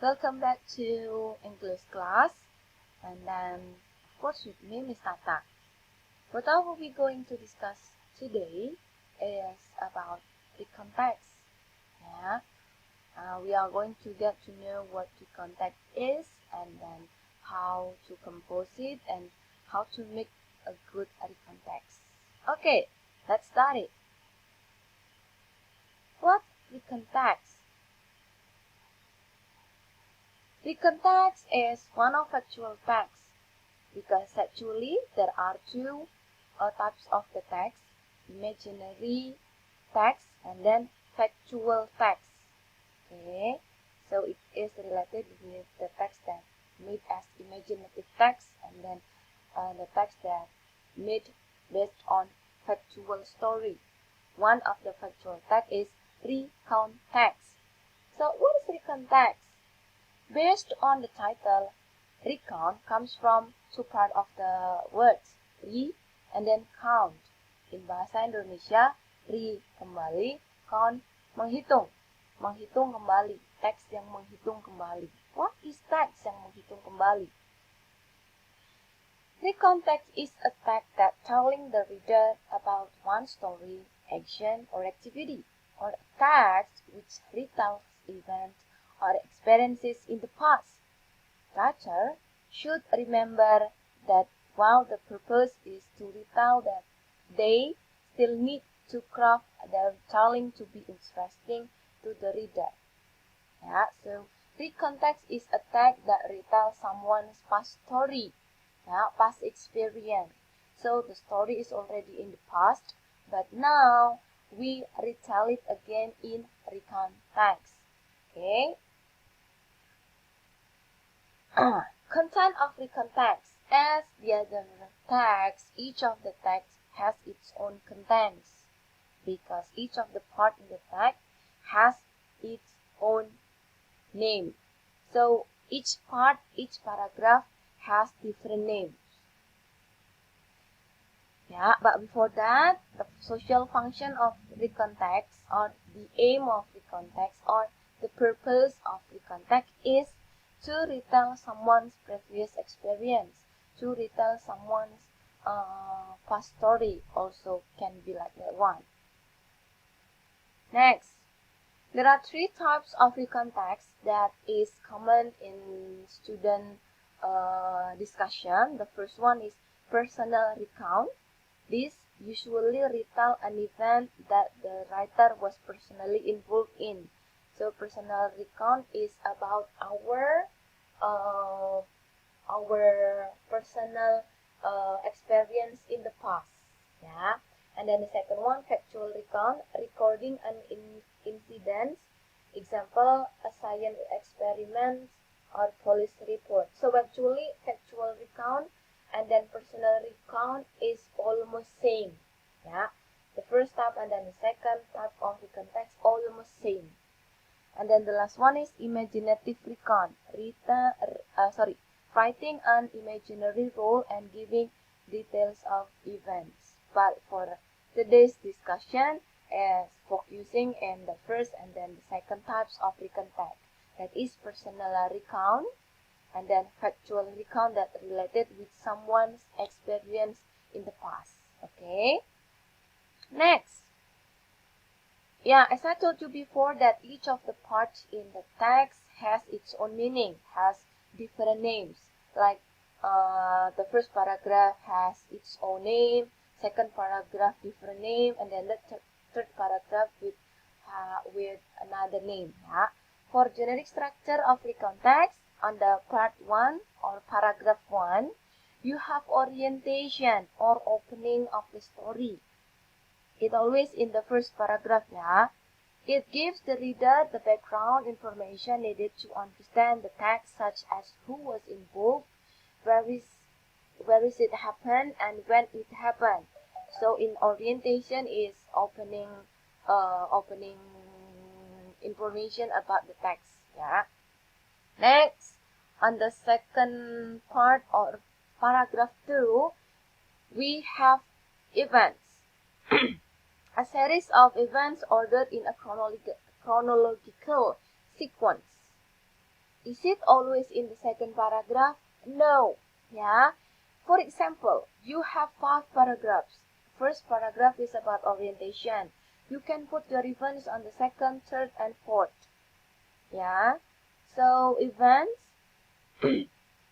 Welcome back to English class, and then of course with me, Miss Tata. What are we going to discuss today is about recount text. Yeah, we are going to get to know what recount text is, and then how to compose it, and how to make a good recount text. Okay, let's start it. What recount text? Recount text is one of factual text, because actually there are two types of the text: imaginary text and then factual text. Okay, so it is related with the text that made as imaginative text, and then the text that made based on factual story. One of the factual text is recount text. So what is recount text? Based on the title, recount comes from two parts of the words, re and then count. In bahasa Indonesia, re kembali, count menghitung. Menghitung kembali, teks yang menghitung kembali. What is teks yang menghitung kembali? Recount text is a text that telling the reader about one story, action, or activity, or a text which retells events or experiences in the past. Writer should remember that while the purpose is to retell that, they still need to craft their retelling to be interesting to the reader. Yeah, so recount text is a text that retells someone's past story, past experience. So the story is already in the past, but now we retell it again in recount text. Okay. Content of recount text. As the other text, each of the text has its own contents, because each of the part in the text has its own name. So each part, each paragraph has different names. Yeah, but before that, the social function of recount text, or the aim of recount text, or the purpose of recount text is to retell someone's previous experience, to retell someone's past story, also can be like that one. Next, there are three types of recount text that is common in student discussion. The first one is personal recount. This usually retell an event that the writer was personally involved in. So personal recount is about our personal experience in the past. Yeah. And then the second one, factual recount, recording an incident. Example, a science experiment or police report. So actually, factual recount and then personal recount is almost same. Yeah. The first type and then the second type of recount text almost same. And then the last one is imaginative recount. Writing an imaginary role and giving details of events. But for today's discussion is focusing on the first and then the second types of recount text. That is personal recount and then factual recount that related with someone's experience in the past. Okay. Next. Yeah, as I told you before that each of the parts in the text has its own meaning, has different names. Like the first paragraph has its own name, second paragraph different name, and then the third paragraph with another name. Yeah. For generic structure of recount text, on the part 1 or paragraph 1, you have orientation or opening of the story. It always in the first paragraph, yeah. It gives the reader the background information needed to understand the text, such as who was involved, where is it happened, and when it happened. So in orientation is opening information about the text, yeah. Next, on the second part or paragraph 2, we have events. A series of events ordered in a chronological sequence. Is it always in the second paragraph? No. Yeah. For example, you have 5 paragraphs. First paragraph is about orientation. You can put your events on the second, third, and fourth. Yeah. So events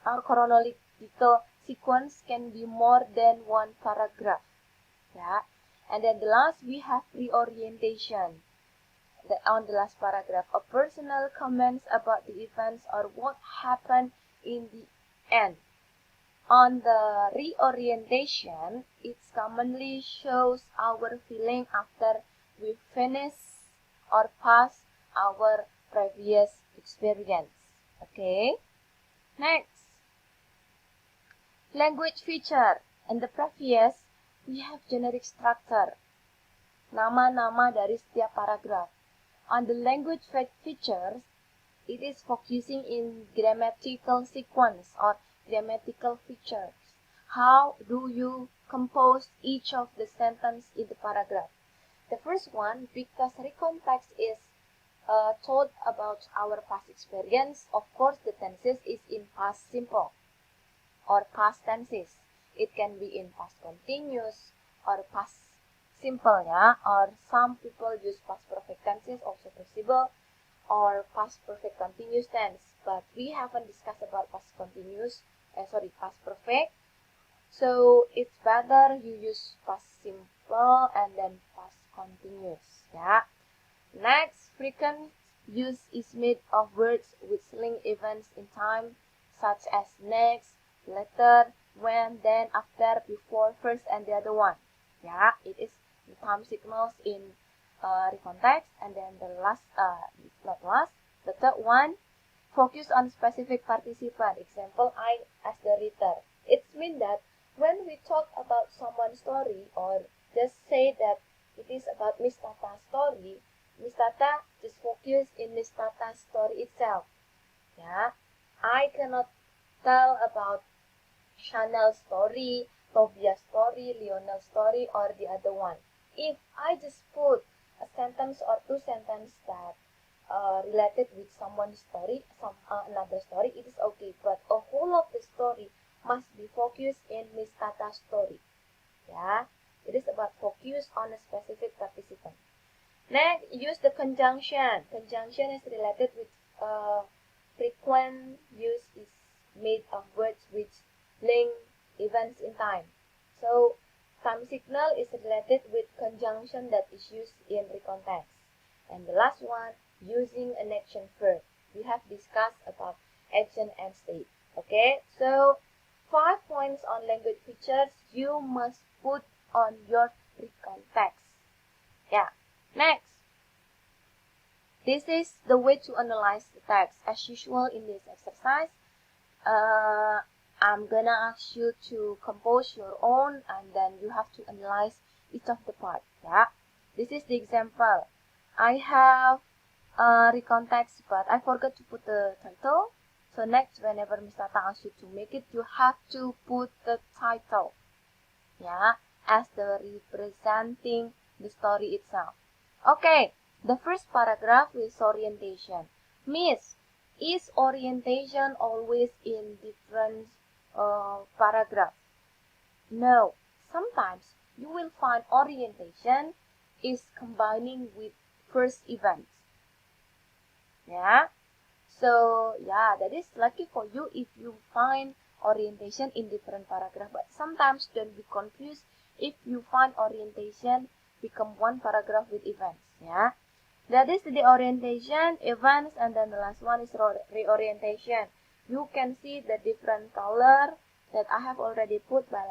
our chronological sequence can be more than one paragraph. Yeah. And then the last, we have reorientation. On the last paragraph, a personal comments about the events or what happened in the end. On the reorientation, it commonly shows our feeling after we finish or pass our previous experience. Okay. Next, language feature. In the previous, we have generic structure, nama-nama dari setiap paragraph. On the language features, it is focusing in grammatical sequence or grammatical features. How do you compose each of the sentence in the paragraph? The first one, because recount text is told about our past experience, of course the tenses is in past simple or past tenses. It can be in past continuous or past simple, yeah, or some people use past perfect tenses, also possible, or past perfect continuous tense, but we haven't discussed about past continuous, past perfect. So it's better you use past simple and then past continuous, yeah. Next, frequent use is made of words with linked events in time, such as next, later, when, then, after, before, first, and the other one. Yeah, it is the time signals in recount text. And then the last, not last, the third one, focus on specific participant. Example, I as the reader. It means that when we talk about someone's story or just say that it is about Miss Tata's story, Miss Tata just focus in Miss Tata's story itself. Yeah, I cannot tell about Chanel's story, Tobias' story, Lionel's story, or the other one. If I just put a sentence or two sentences that related with someone's story, another story, it is okay. But a whole of the story must be focused in Miss Tata's story. Yeah, it is about focus on a specific participant. Next, use the conjunction. Conjunction is related with frequent use is made of words which link events in time. So, time signal is related with conjunction that is used in recount text. And the last one, using an action verb. We have discussed about action and state. Okay, so 5 points on language features you must put on your recount text. Yeah. Next, this is the way to analyze the text. As usual in this exercise, I'm gonna ask you to compose your own and then you have to analyze each of the part. Yeah, this is the example. I have recount text, but I forgot to put the title. So next, whenever Ms. Tata asks you to make it, you have to put the title. Yeah, as the representing the story itself. Okay, the first paragraph is orientation. Miss, is orientation always in different paragraphs? No, sometimes you will find orientation is combining with first events. Yeah, so yeah, that is lucky for you if you find orientation in different paragraph, but sometimes don't be confused if you find orientation become one paragraph with events. Yeah, that is the orientation, events, and then the last one is reorientation. You can see the different color that I have already put by,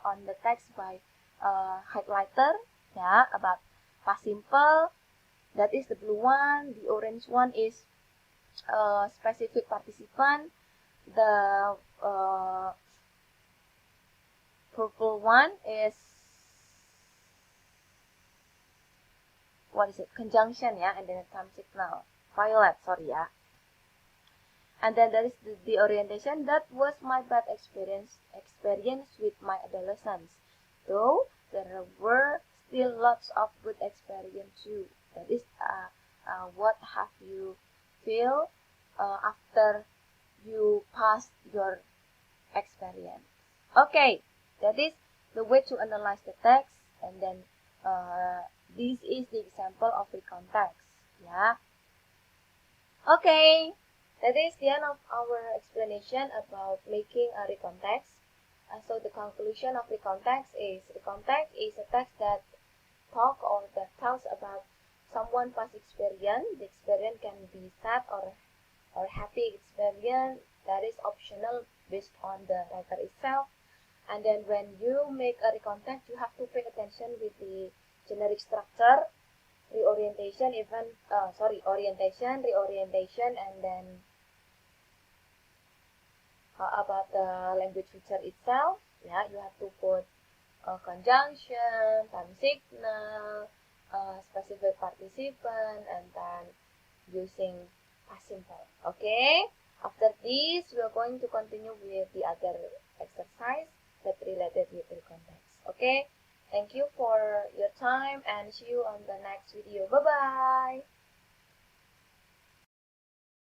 on the text by highlighter. Yeah, about past simple. That is the blue one. The orange one is specific participant. The purple one is, what is it? Conjunction, yeah, and then a time signal. Violet, sorry, yeah. And then there is the orientation. That was my bad experience with my adolescence. Though there were still lots of good experience too. That is what have you feel after you pass your experience. Okay, that is the way to analyze the text, and then this is the example of recount text. Yeah. Okay, that is the end of our explanation about making a recount text. So the conclusion of recount text is a text that talk or that tells about someone past experience. The experience can be sad or happy experience. That is optional based on the writer itself. And then when you make a recount text, you have to pay attention with the generic structure, reorientation, orientation, reorientation, and then about the language feature itself. Yeah, you have to put conjunction, time signal, specific participant, and then using past simple. Okay, after this we are going to continue with the other exercise that related with the context. Okay, thank you for your time and see you on the next video. Bye bye.